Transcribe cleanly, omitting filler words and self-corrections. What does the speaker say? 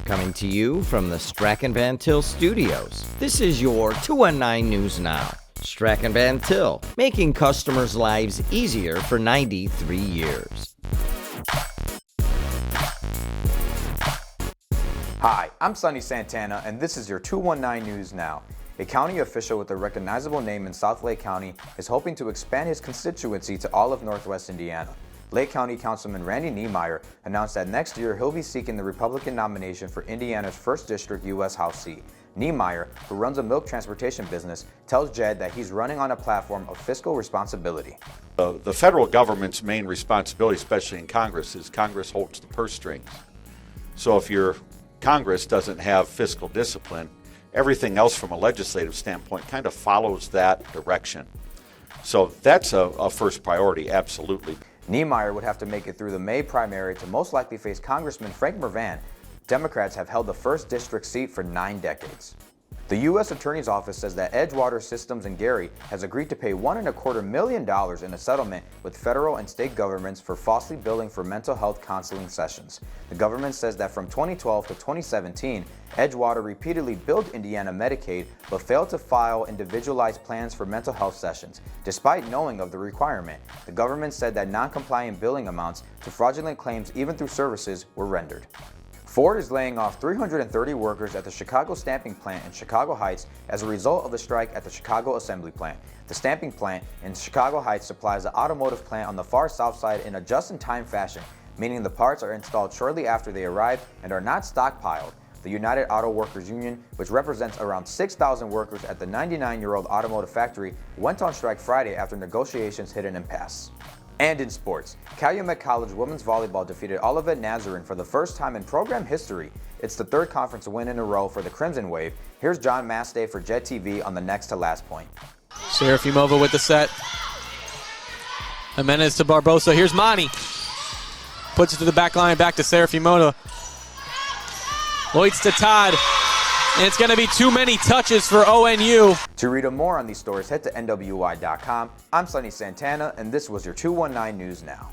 Coming to you from the Strachan Van Til studios, this is your 219 News Now. Strachan Van Til, making customers' lives easier for 93 years. Hi, I'm Sonny Santana, and this is your 219 News Now. A county official with a recognizable name in South Lake County is hoping to expand his constituency to all of Northwest Indiana. Lake County Councilman Randy Niemeyer announced that next year he'll be seeking the Republican nomination for Indiana's 1st District U.S. House seat. Niemeyer, who runs a milk transportation business, tells JED that he's running on a platform of fiscal responsibility. The federal government's main responsibility, especially in Congress, is Congress holds the purse strings. So if your Congress doesn't have fiscal discipline, everything else from a legislative standpoint kind of follows that direction. So that's a first priority, absolutely. Niemeyer would have to make it through the May primary to most likely face Congressman Frank Mervan. Democrats have held the 1st District seat for 9 decades. The U.S. Attorney's Office says that Edgewater Systems in Gary has agreed to pay $1.25 million in a settlement with federal and state governments for falsely billing for mental health counseling sessions. The government says that from 2012 to 2017, Edgewater repeatedly billed Indiana Medicaid but failed to file individualized plans for mental health sessions. Despite knowing of the requirement, the government said that non-compliant billing amounts to fraudulent claims even through services were rendered. Ford is laying off 330 workers at the Chicago stamping plant in Chicago Heights as a result of the strike at the Chicago assembly plant. The stamping plant in Chicago Heights supplies the automotive plant on the far south side in a just-in-time fashion, meaning the parts are installed shortly after they arrive and are not stockpiled. The United Auto Workers Union, which represents around 6,000 workers at the 99-year-old automotive factory, went on strike Friday after negotiations hit an impasse. And in sports, Calumet College women's volleyball defeated Olivet Nazarene for the first time in program history. It's the 3rd conference win in a row for the Crimson Wave. Here's John Mastay for jed-tv on the next to last point. Serafimova with the set. Jimenez to Barbosa. Here's Monty. Puts it to the back line, back to Serafimova. Lloyds to Todd. And it's going to be too many touches for ONU. To read more on these stories, head to nwi.com. I'm Sonny Santana, and this was your 219 News Now.